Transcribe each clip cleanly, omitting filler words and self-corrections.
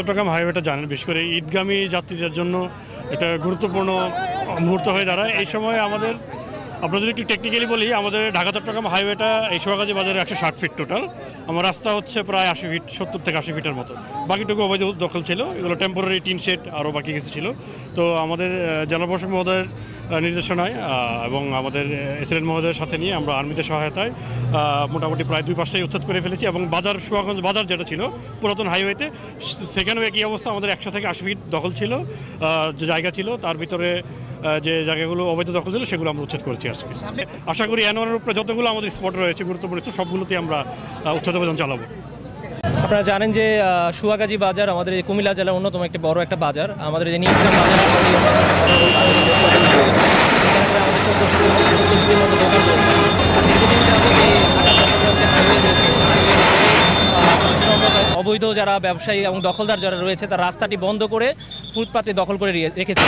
চট্টগ্রাম হাইওয়েটা জানেন, বিশেষ করে ঈদগামী যাত্রীদের জন্য এটা গুরুত্বপূর্ণ মুহূর্ত হয়ে দাঁড়ায়। এই সময় আমাদের আপনাদের একটু টেকনিক্যালি বলি, আমাদের ঢাকা চট্টগ্রাম হাইওয়েটা এই সোহাগাজী বাজারে 160 ফিট টোটাল। আমার রাস্তা হচ্ছে প্রায় 80 ফিট, 70 থেকে 80 ফিটের মতো। বাকিটুকু অবৈধ দখল ছিল, এগুলো টেম্পোরারি টিন শেড আরও বাকি কিছু ছিল। তো আমাদের জেলা প্রশাসক মহোদয়ের নির্দেশনায় এবং আমাদের এসএলএন মহোদয়ের সাথে নিয়ে আমরা আর্মিদের সহায়তায় মোটামুটি প্রায় 2 পাশটাই উচ্ছেদ করে ফেলেছি। এবং বাজার, সোহাগঞ্জ বাজার যেটা ছিল পুরাতন হাইওয়েতে, সেখানেও একই অবস্থা। আমাদের 100 থেকে 80 ফিট দখল ছিল, যে জায়গা ছিল তার ভিতরে যে জায়গাগুলো অবৈধ দখল ছিল সেগুলো আমরা উচ্ছেদ করেছি আজকে। আশা করি এনওয়ানের উপরে যতগুলো আমাদের স্পট রয়েছে গুরুত্বপূর্ণ, সবগুলোতে আমরা উচ্ছেদ অভিযান চালাবো। আপনারা জানেন যে সুয়াগাজী বাজার আমাদের কুমিল্লা জেলার অন্যতম একটি বড় একটা বাজার। আমাদের যে নিউট্রাম বাজার আমাদের 1400 মতো দোকান রয়েছে। আর দীর্ঘদিন যাবত এই ঢাকা চট্টগ্রাম যে হাইওয়ে রয়েছে, অবৈধ যারা ব্যবসায়ী এবং দখলদার যারা রয়েছে তার রাস্তাটি বন্ধ করে ফুটপাতে দখল করে রেখেছে।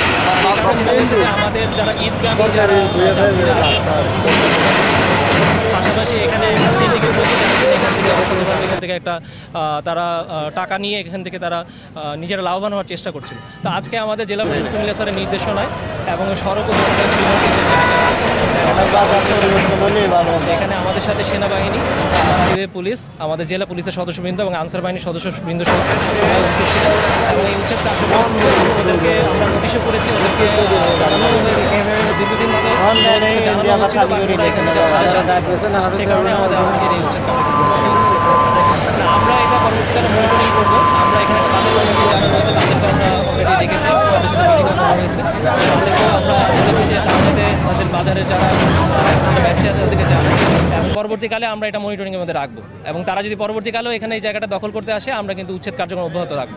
রয়েছে যে আমাদের যারা ঈদগামী যারা পাশাপাশি এখানে সিন্ডিকেট রয়েছে, এখান থেকে একটা তারা টাকা নিয়ে এখান থেকে তারা নিজেরা লাভবান হওয়ার চেষ্টা করছিল। তো আজকে আমাদের জেলা প্রশাসক কুমিল্লা স্যারের নির্দেশনায় এবং সড়ক এখানে আমাদের সাথে সেনাবাহিনী, হাইওয়ে পুলিশ, আমাদের জেলা পুলিশের সদস্যবৃন্দ এবং আনসার বাহিনীর সদস্যবৃন্দ সবাই উপস্থিত ছিলেন। এবং এই উচ্ছেদ কার্যক্রম ওদেরকে আমরা নোটিশে করেছি, ওদেরকে জানানো হয়েছে। দীর্ঘদিন ধরে জানানো হচ্ছিল সে কারণে আমাদের আজকের এই উচ্ছেদ কার্যক্রম হয়েছে। আমরা এটা পরবর্তীকালে মনিটরিং করবো। আমরা এখানে বাজার কমিটি যারা রয়েছে তাদেরকে আমরা অলরেডি রেখেছি, তাদের সাথে মিটিং করা হয়েছে। তাদেরকেও আমরা বলেছি যে তাদের বাজারের যারা ব্যবসায়ী আছে তাদেরকে জানাই, এবং পরবর্তীকালে আমরা এটা মনিটরিংয়ের মধ্যে রাখবো। এবং তারা যদি পরবর্তীকালেও এখানে এই জায়গাটা দখল করতে আসে, আমরা কিন্তু উচ্ছেদ কার্যক্রম অব্যাহত রাখবো।